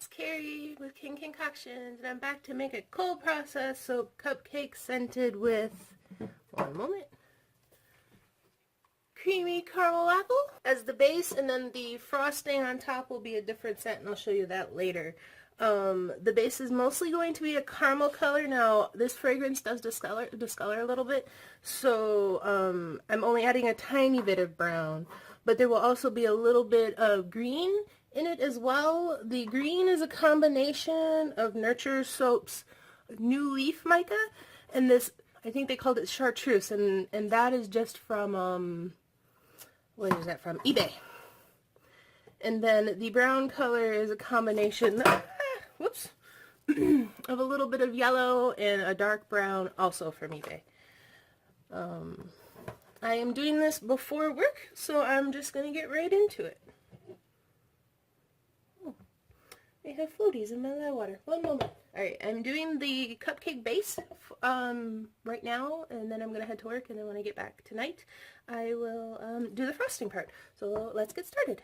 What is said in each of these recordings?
it's Carrie with King Concoctions, and I'm back to make a cold process soap cupcake scented with, one moment, creamy caramel apple as the base, and then the frosting on top will be a different scent, and I'll show you that later. The base is mostly going to be a caramel color. Now, this fragrance does discolor a little bit, so I'm only adding a tiny bit of brown, but there will also be a little bit of green in it as well. The green is a combination of Nurture Soap's New Leaf Mica, and this, I think they called it Chartreuse, and that is just from, what is that from? eBay. And then the brown color is a combination, whoops, of a little bit of yellow and a dark brown, also from eBay. I am doing this before work, so I'm just going to get right into it. I have floaties in my lab water. One moment. Alright, I'm doing the cupcake base right now, and then I'm going to head to work, and then when I get back tonight, I will do the frosting part. So let's get started.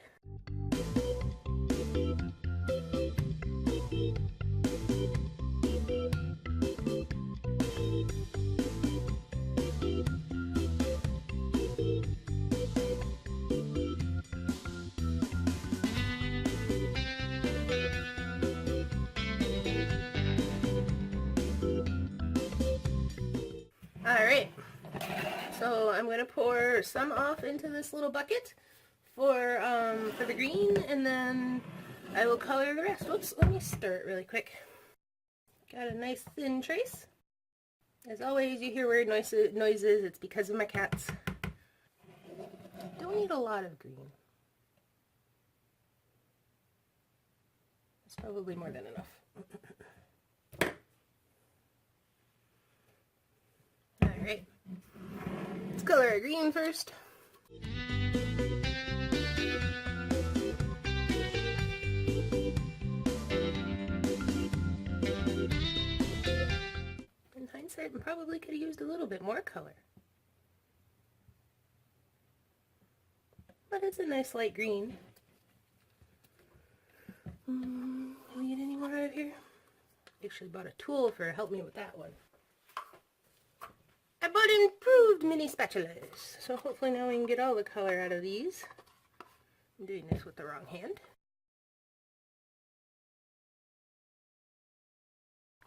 Alright, so I'm going to pour some off into this little bucket for the green, and then I will color the rest. Whoops, let me stir it really quick. Got a nice thin trace. As always, you hear weird noises, it's because of my cats. Don't need a lot of green. It's probably more than enough. Alright, let's color our green first. In hindsight, I probably could have used a little bit more color. But it's a nice light green. Can we get any more out of here? Actually bought a tool to help me with that one. I bought improved mini spatulas, so hopefully now we can get all the color out of these. I'm doing this with the wrong hand.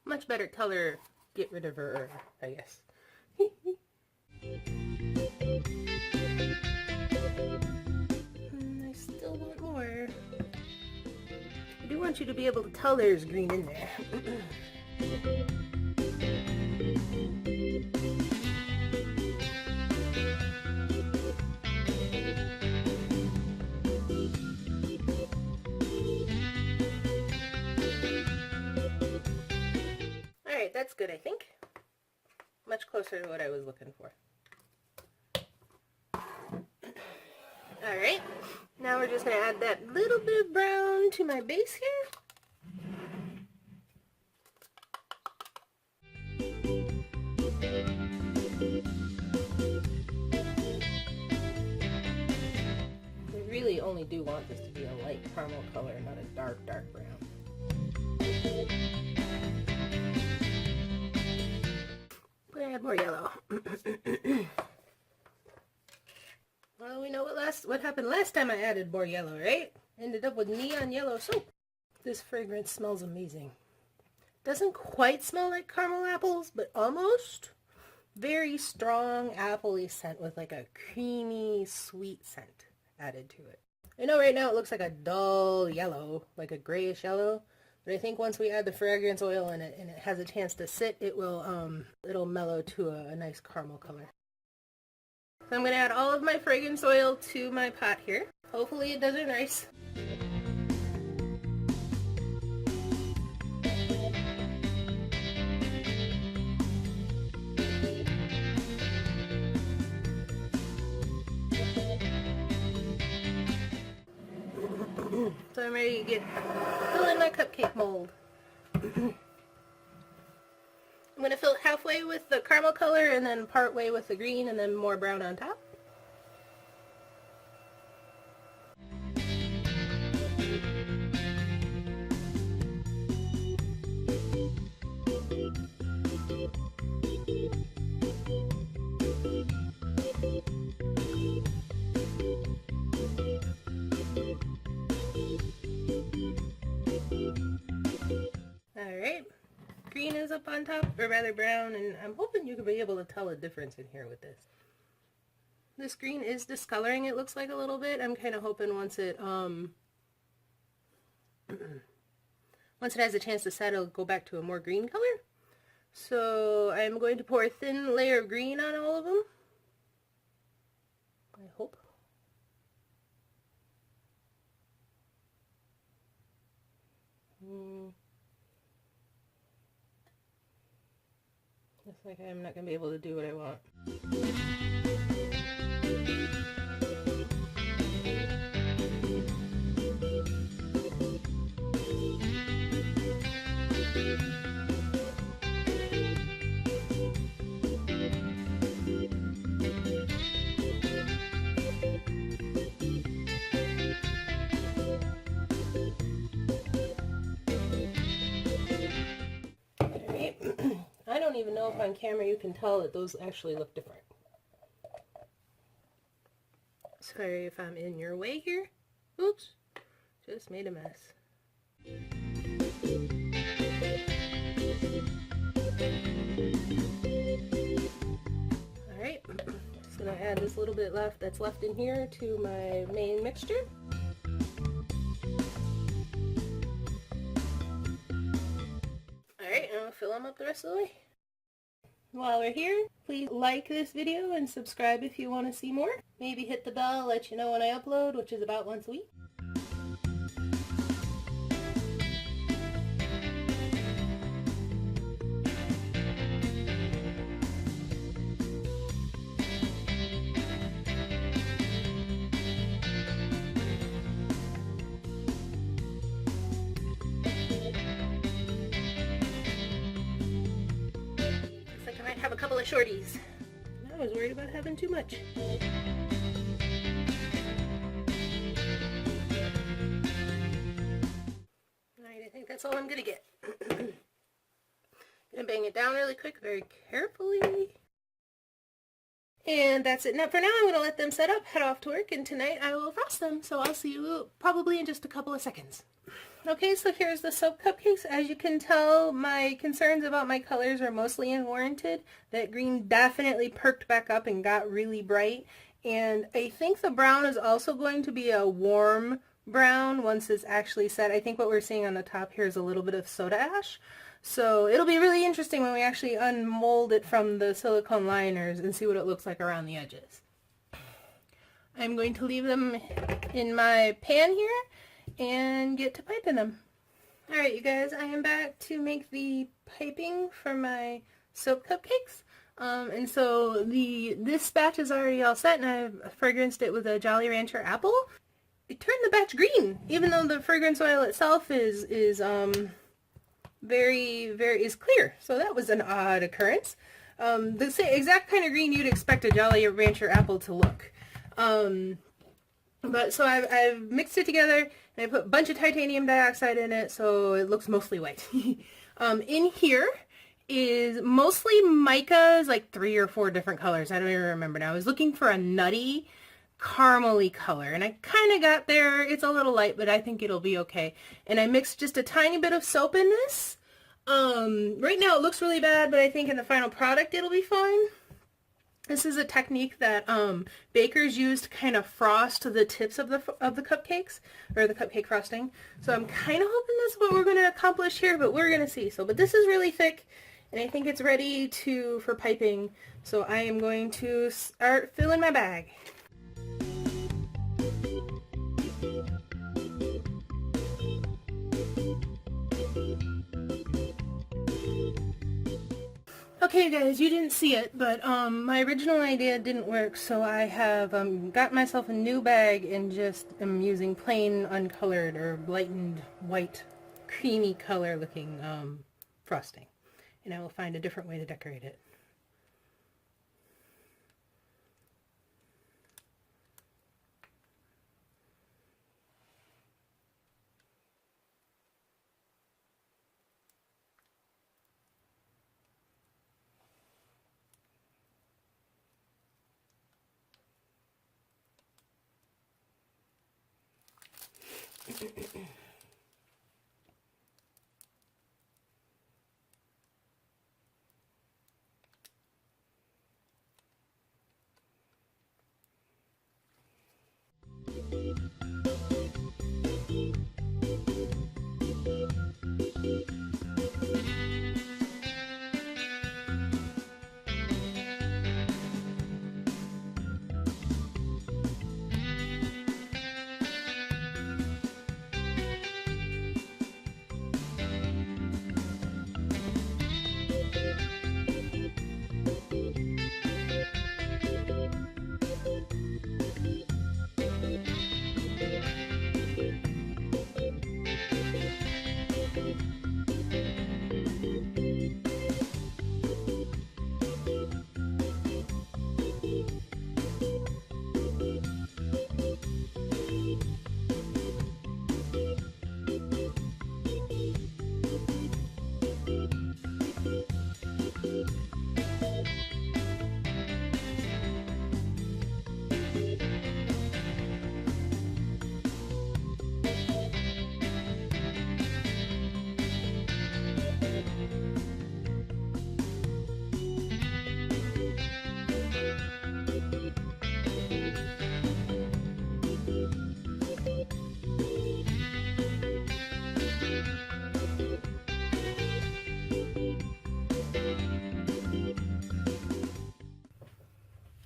Much better color, get rid of her, I guess. I still want more. I do want you to be able to tell there's green in there. Alright, that's good, I think. Much closer to what I was looking for. Alright, now we're just going to add that little bit of brown to my base here. We really only do want this to be a light caramel color, not a dark, dark brown. But I add more yellow. Well, we know what happened last time I added more yellow, right? Ended up with neon yellow soap. This fragrance smells amazing. Doesn't quite smell like caramel apples, but almost. Very strong appley scent with like a creamy, sweet scent added to it. I know right now it looks like a dull yellow, like a grayish yellow, but I think once we add the fragrance oil in it and it has a chance to sit, it will it'll mellow to a nice caramel color. So I'm going to add all of my fragrance oil to my pot here. Hopefully it does it nice. So I'm ready to fill in my cupcake mold. I'm going to fill it halfway with the caramel color and then part way with the green and then more brown on top. green is up on top, or rather brown, and I'm hoping you could be able to tell a difference in here with this. This green is discoloring, it looks like, a little bit. I'm kind of hoping once it once it has a chance to set, it'll go back to a more green color. So I'm going to pour a thin layer of green on all of them. I hope. Looks like I'm not going to be able to do what I want. I don't even know if on camera you can tell that those actually look different. Sorry if I'm in your way here. Oops, just made a mess. Alright, just gonna add this little bit that's left in here to my main mixture. Alright, and I'll fill them up the rest of the way. While we're here, please like this video and subscribe if you want to see more. Maybe hit the bell, let you know when I upload, which is about once a week. Have a couple of shorties. I was worried about having too much. Alright, I think that's all I'm gonna get. Gonna bang it down really quick, very carefully. And that's it. Now, for now, I'm gonna let them set up, head off to work, and tonight I will frost them. So I'll see you probably in just a couple of seconds. Okay, so here's the soap cupcakes. As you can tell, my concerns about my colors are mostly unwarranted. That green definitely perked back up and got really bright. And I think the brown is also going to be a warm brown once it's actually set. I think what we're seeing on the top here is a little bit of soda ash. So it'll be really interesting when we actually unmold it from the silicone liners and see what it looks like around the edges. I'm going to leave them in my pan here and get to piping them. Alright, you guys, I am back to make the piping for my soap cupcakes. And so this batch is already all set, and I've fragranced it with a Jolly Rancher apple. It turned the batch green, even though the fragrance oil itself is very clear. So that was an odd occurrence. The same exact kind of green you'd expect a Jolly Rancher apple to look. But so I've mixed it together, and I put a bunch of titanium dioxide in it, so it looks mostly white. In here is mostly Micas, like 3 or 4 different colors. I don't even remember now. I was looking for a nutty, caramely color, and I kind of got there. It's a little light, but I think it'll be okay. And I mixed just a tiny bit of soap in this. Right now it looks really bad, but I think in the final product it'll be fine. This is a technique that bakers use to kind of frost the tips of the cupcakes, or the cupcake frosting. So I'm kind of hoping that's what we're going to accomplish here, but we're going to see. So, but this is really thick, and I think it's ready for piping. So I am going to start filling my bag. Okay guys, you didn't see it, but my original idea didn't work, so I have got myself a new bag and just am using plain uncolored or lightened white creamy color looking frosting, and I will find a different way to decorate it.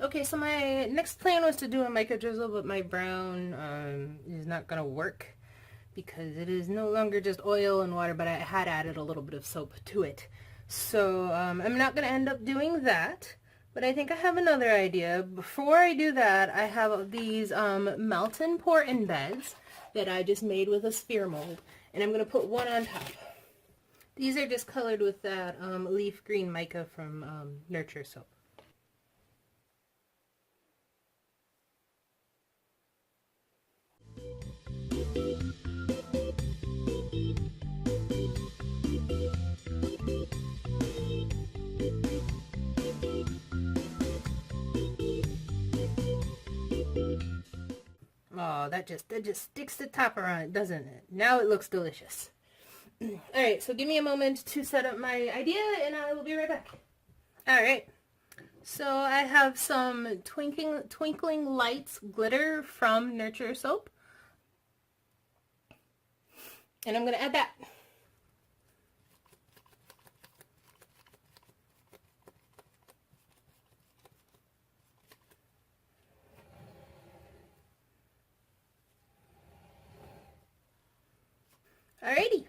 Okay, so my next plan was to do a mica drizzle, but my brown is not gonna work because it is no longer just oil and water, but I had added a little bit of soap to it. So I'm not gonna end up doing that, but I think I have another idea. Before I do that, I have these melt and pour in beds that I just made with a sphere mold, and I'm gonna put one on top. These are just colored with that leaf green mica from Nurture Soap. Oh, that just sticks the topper on it, doesn't it? Now it looks delicious. Alright, so give me a moment to set up my idea and I will be right back. Alright, so I have some Twinkling Lights glitter from Nurture Soap. And I'm going to add that. Alrighty,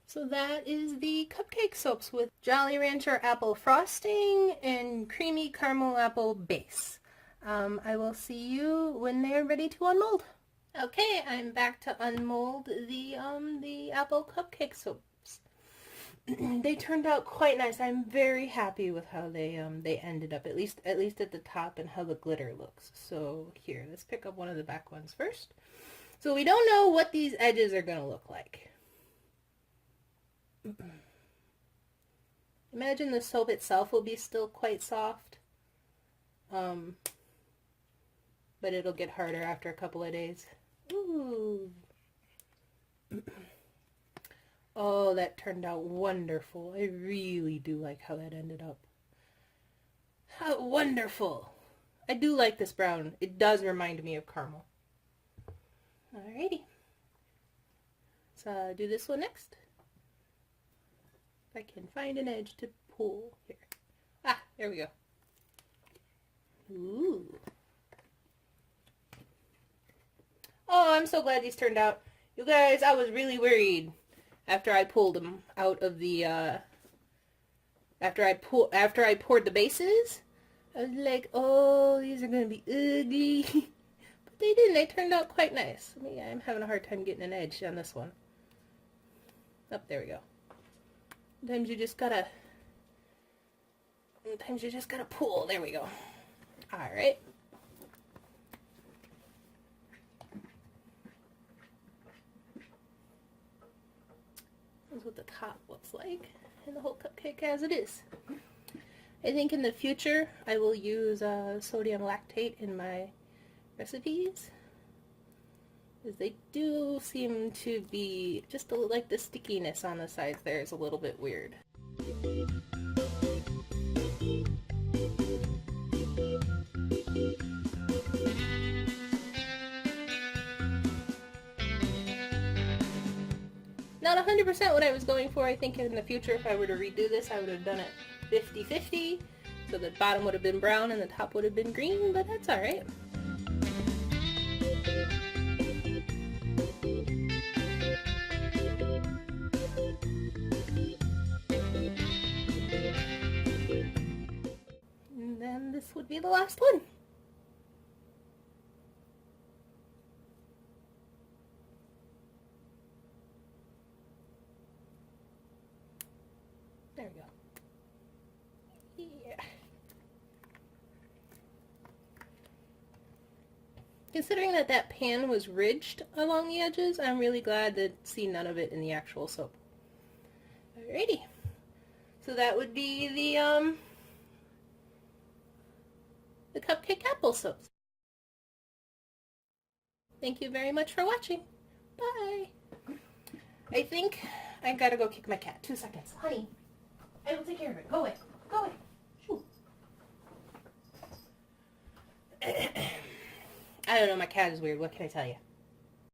so that is the cupcake soaps with Jolly Rancher apple frosting and creamy caramel apple base. I will see you when they're ready to unmold. Okay, I'm back to unmold the apple cupcake soaps. They turned out quite nice. I'm very happy with how they ended up, at least at the top, and how the glitter looks. So here, let's pick up one of the back ones first. So we don't know what these edges are going to look like. Imagine the soap itself will be still quite soft, but it'll get harder after a couple of days. Ooh. Oh, that turned out wonderful. I really do like how that ended up. How wonderful. I do like this brown. It does remind me of caramel. Alrighty. So do this one next. If I can find an edge to pull here. Ah, there we go. Ooh. Oh, I'm so glad these turned out. You guys, I was really worried after I pulled them out of the after I poured the bases. I was like, oh, these are gonna be ugly. But they didn't. They turned out quite nice. I mean, I'm having a hard time getting an edge on this one. Oh, there we go. Sometimes you just gotta pull. There we go. Alright. That's what the top looks like, and the whole cupcake as it is. I think in the future I will use sodium lactate in my recipes, because they do seem to be just a little, like the stickiness on the sides there is a little bit weird. Not 100% what I was going for. I think in the future, if I were to redo this, I would have done it 50-50. So the bottom would have been brown and the top would have been green, but that's alright. And then this would be the last one. There we go. Yeah. Considering that that pan was ridged along the edges, I'm really glad to see none of it in the actual soap. Alrighty. So that would be the Cupcake apple soaps. Thank you very much for watching. Bye. I think I gotta go kick my cat. 2 seconds. Honey, I will take care of it. Go away. Go away. Shoo. I don't know, my cat is weird. What can I tell you?